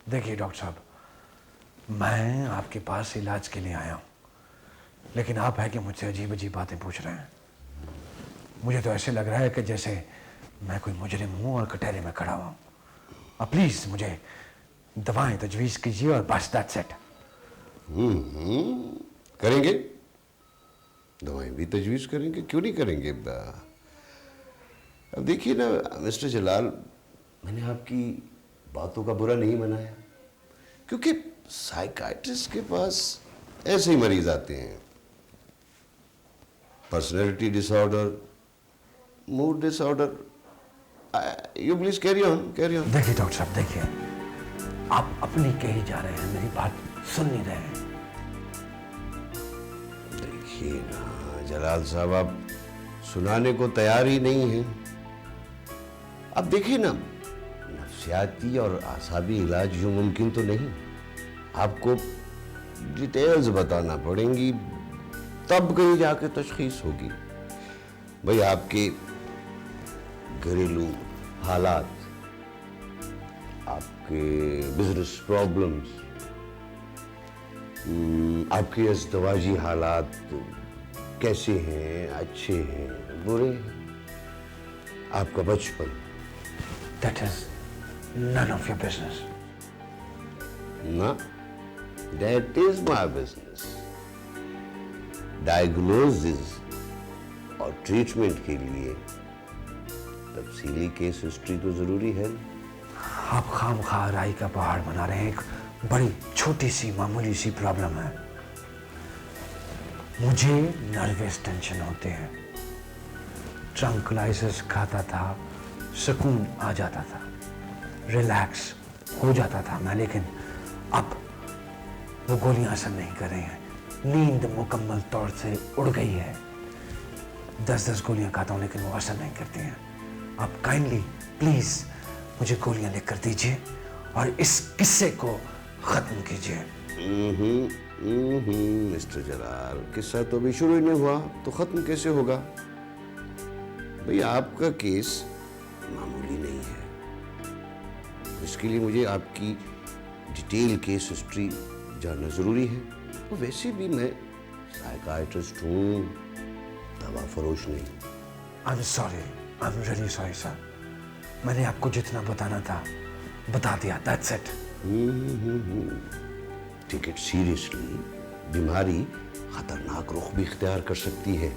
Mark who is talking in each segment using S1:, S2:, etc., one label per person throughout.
S1: देखिए डॉक्टर साहब, मैं आपके पास इलाज के लिए आया हूँ, लेकिन आप है कि मुझसे अजीब अजीब बातें पूछ रहे हैं। मुझे तो ऐसे लग रहा है कि जैसे मैं कोई मुजरिम हूँ और कटहरे में खड़ा हुआ हूँ। अब प्लीज़ मुझे दवाएं तजवीज़ कीजिए और बस दैट्स इट।
S2: करेंगे, दवाएं भी तजवीज़ करेंगे, क्यों नहीं करेंगे। अब देखिए ना मिस्टर जलाल, मैंने आपकी बातों का बुरा नहीं मनाया, क्योंकि साइकाइट्रिस्ट के पास ऐसे ही मरीज आते हैं। Personality disorder, mood disorder. You please carry on, carry on.
S1: देखिए डॉक्टर साहब, देखिए आप अपनी कही जा रहे हैं, मेरी बात सुन नहीं रहे हैं।
S2: देखिए ना जलाल साहब, आप सुनाने को तैयार ही नहीं हैं। अब देखिए ना, नफ्सियाती और आसाबी इलाज यूं मुमकिन तो नहीं। आपको डिटेल्स बताना पड़ेंगी, तब कहीं जाके तशखीस होगी। भाई आपके घरेलू हालात, आपके बिजनेस प्रॉब्लम्स, आपके अज़दवाजी हालात कैसे हैं, अच्छे हैं, बुरे हैं, आपका बचपन।
S1: That is none of your business.
S2: ना, that is my business. Diagnosis और ट्रीटमेंट के लिए तफसीली केस हिस्ट्री तो जरूरी है।
S1: आप खामखा राई का पहाड़ बना रहे हैं। एक बड़ी छोटी सी मामूली सी प्रॉब्लम है। मुझे नर्वस टेंशन होते हैं, ट्रंक्लाइजर्स खाता था, सुकून आ जाता था, रिलैक्स हो जाता था मैं, लेकिन अब वो गोलियां असर नहीं कर रही हैं। नींद मुकम्मल तौर से उड़ गई है। 10-10 गोलियां खाता हूं लेकिन वो असर नहीं करती हैं। आप काइंडली प्लीज मुझे गोलियां लिख कर दीजिए और इस किस्से को खत्म कीजिए।
S2: मिस्टर जलाल, किस्सा तो अभी शुरू ही नहीं हुआ तो खत्म कैसे होगा। भाई आपका केस मामूली नहीं है, इसके लिए मुझे आपकी डिटेल केस हिस्ट्री जानना जरूरी है। तो वैसे भी मैं साइकाइट्रिस्ट हूँ, दवा फरोश नहीं।
S1: I am sorry, I am really sorry sir. मैंने आपको जितना बताना था बता दिया, that's it.
S2: Take it seriously, बीमारी खतरनाक रुख भी इख्तियार कर सकती है।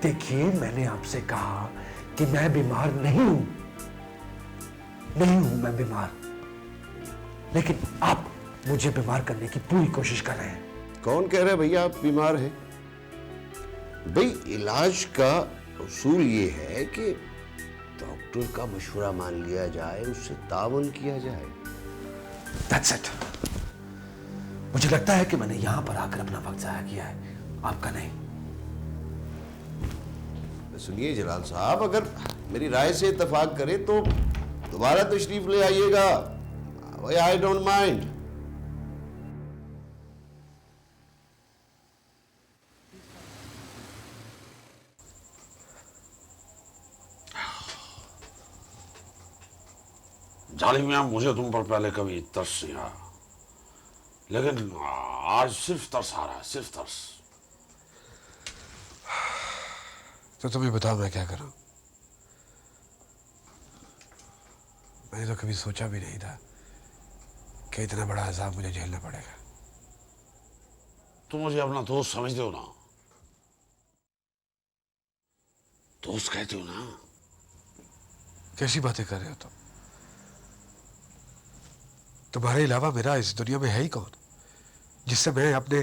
S1: देखिए, मैंने आपसे कहा कि मैं बीमार नहीं हूं, नहीं हूं मैं बीमार, लेकिन आप मुझे बीमार करने की पूरी कोशिश कर रहे हैं।
S2: कौन कह रहा है भैया आप बीमार हैं? भाई इलाज का उसूल ये है कि डॉक्टर का मशवरा मान लिया जाए, उससे तावन किया जाए।
S1: That's it. मुझे लगता है कि मैंने यहां पर आकर अपना वक्त जाया किया है, आपका नहीं।
S2: सुनिए जलाल साहब, अगर मेरी राय से इत्तेफाक करे तो दोबारा तशरीफ ले आइएगा। I don't mind.
S3: जालिम मियां, मुझे तुम पर पहले कभी तरस नहीं आया, लेकिन आज सिर्फ तरस आ रहा है, सिर्फ तरस।
S1: तो तुम्हें बताओ मैं क्या करूं। मैंने तो कभी सोचा भी नहीं था कि इतना बड़ा अज़ाब मुझे झेलना पड़ेगा।
S3: तुम मुझे अपना दोस्त समझते हो ना? दोस्त कहते हो ना?
S1: कैसी बातें कर रहे हो तुम? तुम्हारे अलावा मेरा इस दुनिया में है ही कौन जिससे मैं अपने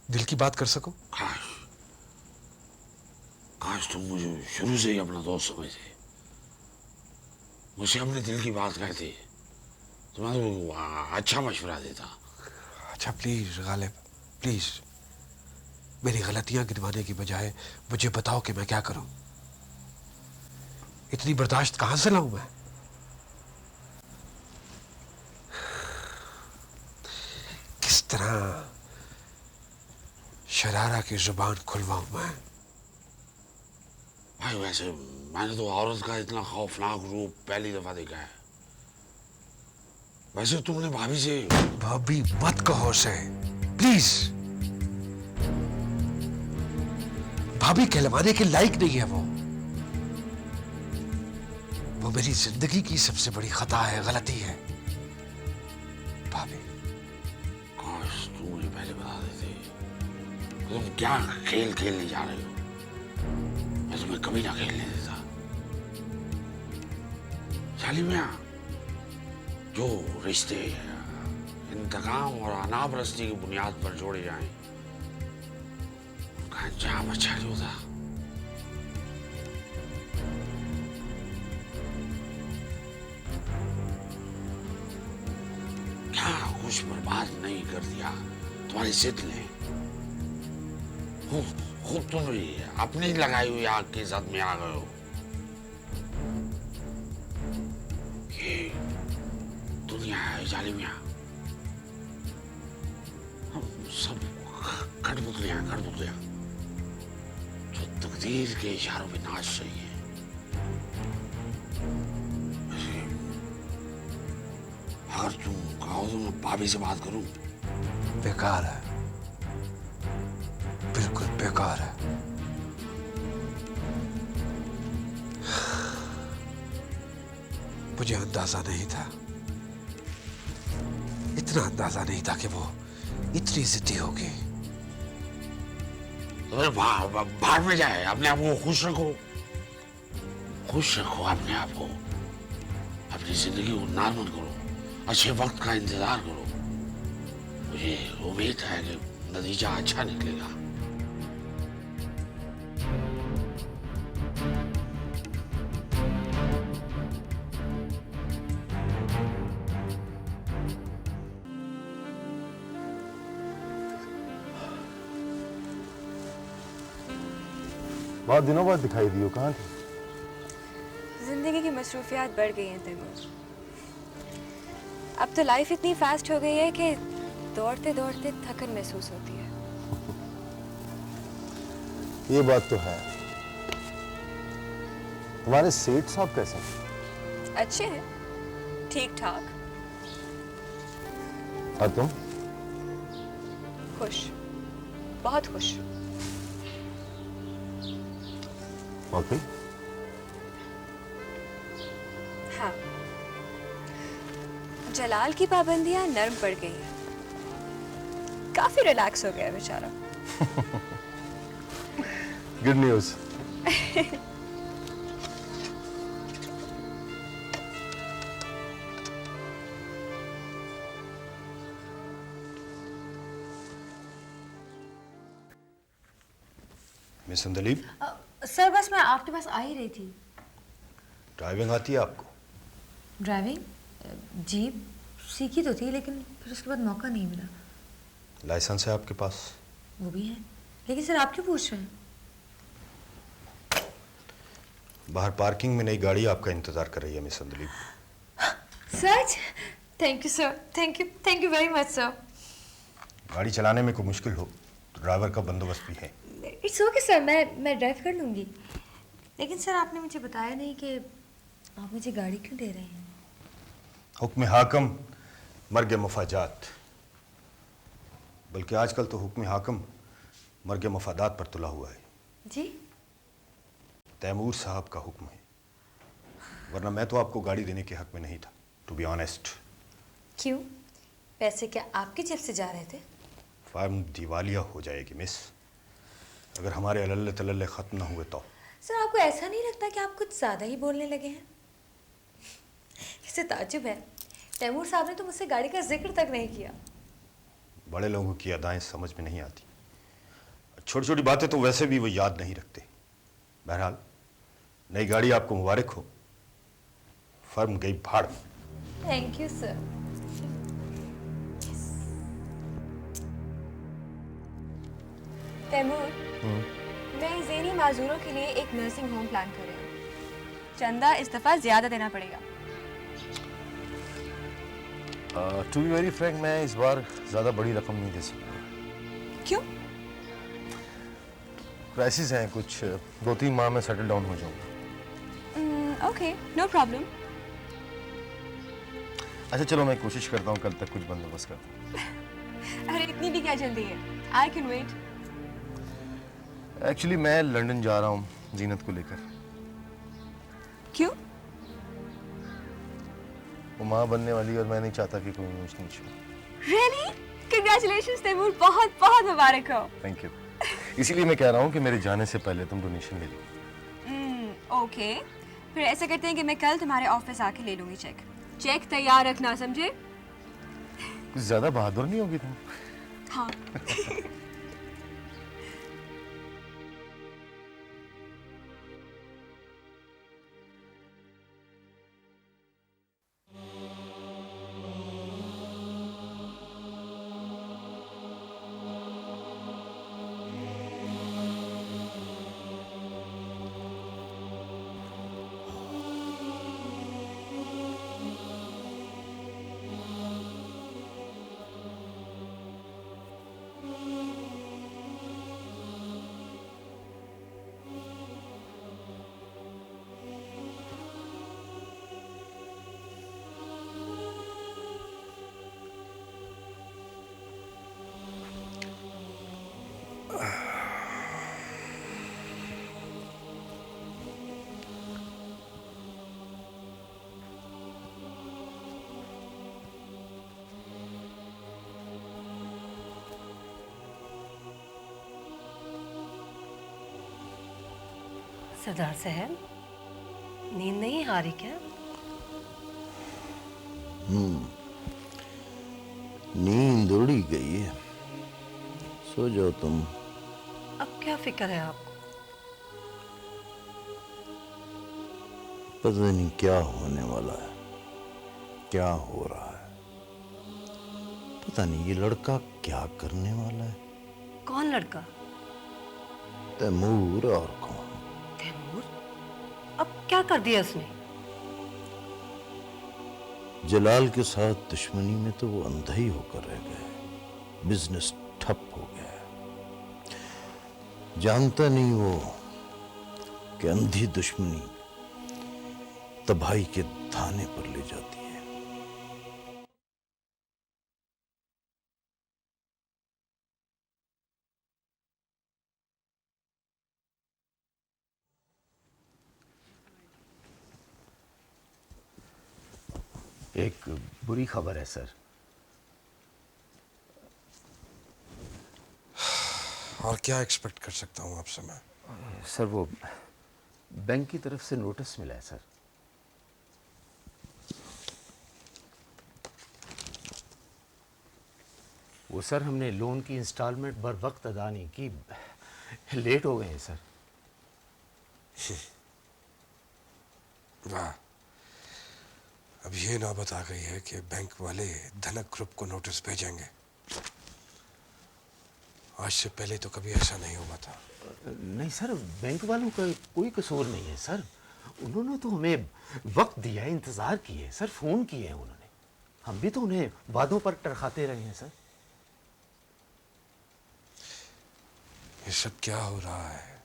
S1: दिल की बात कर सकूं?
S3: काश काश तुम मुझे शुरू से ही अपना दोस्त समझते, मुझे अपने दिल की बात कहते, तो मैं तो अच्छा मशवरा देता।
S1: अच्छा प्लीज गालिब, प्लीज मेरी गलतियां गिनवाने की बजाय मुझे बताओ कि मैं क्या करूं। इतनी बर्दाश्त कहां से लाऊं मैं? किस तरह शरारा की जुबान खुलवाऊं मैं?
S3: भाई वैसे मैंने तो औरत का इतना खौफनाक रूप पहली दफा देखा है। वैसे तुमने भाभी से
S1: भाभी मत कहो उसे, प्लीज। भाभी कहलवाने के लायक नहीं है वो। वो मेरी जिंदगी की सबसे बड़ी खता है, गलती है। भाभी,
S3: काश तुम मुझे पहले बता देते। तुम क्या खेल खेलने जा रहे हो, मैं तुम्हें कभी ना खेलने देता। साली मियां, जो रिश्ते इंतकाम और अनापरस्ती की बुनियाद पर जोड़े जाएं, उनका अंजाम अच्छा नहीं होता। क्या कुछ बर्बाद नहीं कर दिया तुम्हारी जिद ने। खुद तुम भी अपनी लगाई हुई आग की जद में आ गए हो। ये दुनिया है जाली मियां, हम सब कठपुतलियां जो तकदीर के इशारों पे नाच रही है। अगर तुम कहो तो मैं भाभी से बात करूं।
S1: बेकार है, बिल्कुल बेकार है। मुझे अंदाजा नहीं था, इतना अंदाजा नहीं था कि वो इतनी जिद्दी होगी।
S3: तो बाहर में जाए, अपने आप को खुश रखो अपने आप को। अपनी जिंदगी को नॉर्मल करो, अच्छे वक्त का इंतजार करो। मुझे उम्मीद है कि नतीजा अच्छा निकलेगा।
S4: बहुत दिनों बाद दिखाई दी हो, कहाँ थी?
S5: जिंदगी की मसरूफियात बढ़ गई हैं तैमूर। अब तो लाइफ इतनी फास्ट हो गई है कि दौड़ते दौड़ते थकन महसूस होती है।
S4: ये बात तो है। तुम्हारे सेठ साहब कैसे हैं?
S5: अच्छे हैं, ठीक ठाक।
S4: और तुम?
S5: खुश, बहुत खुश।
S4: वाकई?
S5: हाँ, जलाल की पाबंदियां नर्म पड़ गई हैं। काफी रिलैक्स हो गया बेचारा।
S4: Good news.
S6: मिस संदलीप,
S7: सर बस मैं आपके पास आ ही रही थी।
S6: ड्राइविंग आती है आपको?
S7: ड्राइविंग जी सीखी तो थी, लेकिन फिर उसके बाद मौका नहीं मिला।
S6: लाइसेंस है आपके पास?
S7: वो भी है, लेकिन सर आप क्यों पूछ रहे हैं?
S6: बाहर पार्किंग में नई गाड़ी आपका इंतजार कर रही है मिस संदलीप।
S7: सच? Thank you sir, thank you very much sir.
S6: गाड़ी चलाने में कोई मुश्किल हो तो ड्राइवर का बंदोबस्त भी है।
S7: इट्स ओके सर, मैं ड्राइव कर लूँगी। लेकिन सर आपने मुझे बताया नहीं कि आप मुझे गाड़ी क्यों दे रहे हैं?
S6: हुक्म हाकम मर्ग मफाजात, बल्कि आजकल तो हुक्म हाकम मर्ग मफादात पर तुला हुआ है।
S7: जी?
S6: तैमूर साहब का हुक्म है, वरना मैं तो आपको गाड़ी देने के हक में नहीं था, टू बी ऑनेस्ट।
S7: क्यों? पैसे क्या आपकी जेब से जा रहे थे?
S6: फार्म दिवालिया हो जाएगी मिस, अगर हमारे अल्ले तल्ले ख़त्म ना हुए तो।
S7: सर आपको ऐसा नहीं लगता कि आप कुछ ज़्यादा ही बोलने लगे हैं? इससे ताज्जुब है, तैमूर साहब ने तो मुझसे गाड़ी का जिक्र तक नहीं किया।
S6: बड़े लोगों की अदाएं समझ में नहीं आती, छोटी छोटी बातें तो वैसे भी वो याद नहीं रखते। बहरहाल नई गाड़ी आपको मुबारक हो, फर्म गई भाड़ में।
S7: Thank you sir.
S5: तैमूर, मैं ज़ेनी माजूरों के लिए एक नर्सिंग होम प्लान कर रही हूँ। चंदा इस दफ़ा ज़्यादा देना पड़ेगा।
S4: टू बी वेरी फ्रैंक, मैं इस बार ज़्यादा बड़ी रकम नहीं दे सकता।
S5: क्यों?
S4: क्राइसिस हैं कुछ, 2-3 माह में सेटल डाउन हो जाऊंगा।
S5: Okay, no problem.
S4: अच्छा चलो, मैं कोशिश करता हूँ कल तक कुछ बंदोबस्त करता हूँ।
S5: अरे इतनी भी क्या जल्दी है? I can wait.
S4: एक्चुअली मैं लंदन जा रहा हूँ जीनत को लेकर।
S5: क्यों?
S4: वो माँ बनने वाली है और मैं नहीं चाहता कि कोई ऊंच नीच हो।
S5: रियली? कांग्रेचुलेशंस तैमूर, बहुत बहुत मुबारक हो।
S4: Thank you. इसीलिए मैं कह रहा हूँ कि मेरे जाने से पहले तुम डोनेशन ले लो।
S5: ओके, फिर ऐसा करते हैं कि मैं कल तुम्हारे ऑफिस आके ले लूंगी चेक। चेक तैयार रखना, समझे?
S4: कुछ ज्यादा बहादुर नहीं होगी तुम?
S5: हाँ।
S8: सरदार साहब, नींद नहीं आ रही क्या?
S2: नींद उड़ी गई है, सो जाओ तुम।
S8: अब क्या फिक्र है आपको?
S2: पता नहीं क्या होने वाला है, क्या हो रहा है। पता नहीं ये लड़का क्या करने वाला है।
S8: कौन लड़का?
S2: तैमूर और कौन।
S8: तैमूर? अब क्या कर दिया उसने?
S2: जलाल के साथ दुश्मनी में तो वो अंधा ही होकर रह गया। बिजनेस ठप हो गया। जानता नहीं वो कि अंधी दुश्मनी तबाही के धाने पर ले जाती है।
S9: एक बुरी खबर है सर।
S1: और क्या एक्सपेक्ट कर सकता हूँ आपसे मैं?
S9: सर वो बैंक की तरफ से नोटिस मिला है सर। वो सर हमने लोन की इंस्टॉलमेंट बर वक्त अदा नहीं की, लेट हो गए हैं सर।
S1: वाह, अब ये नौबत आ गई है कि बैंक वाले धनक ग्रुप को नोटिस भेजेंगे। आज से पहले तो कभी ऐसा नहीं हुआ था।
S9: नहीं सर, बैंक वालों का कोई कसूर नहीं है सर। उन्होंने तो हमें वक्त दिया है, इंतज़ार किए सर, फ़ोन किए हैं उन्होंने। हम भी तो उन्हें वादों पर टरखाते रहे हैं सर।
S1: ये सब क्या हो रहा है?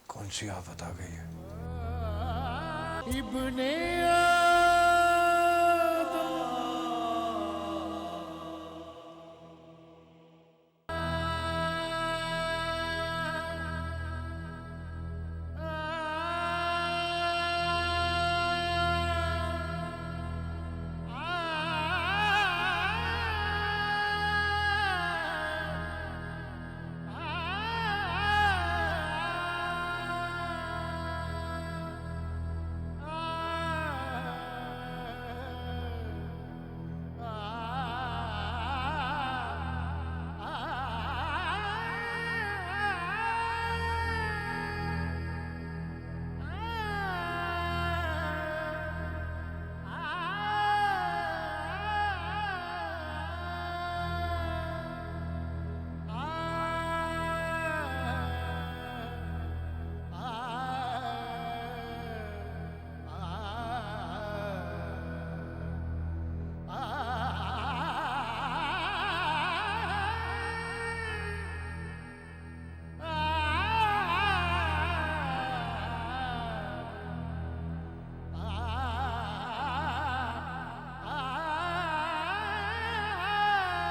S1: कौन सी आफत आ गई है?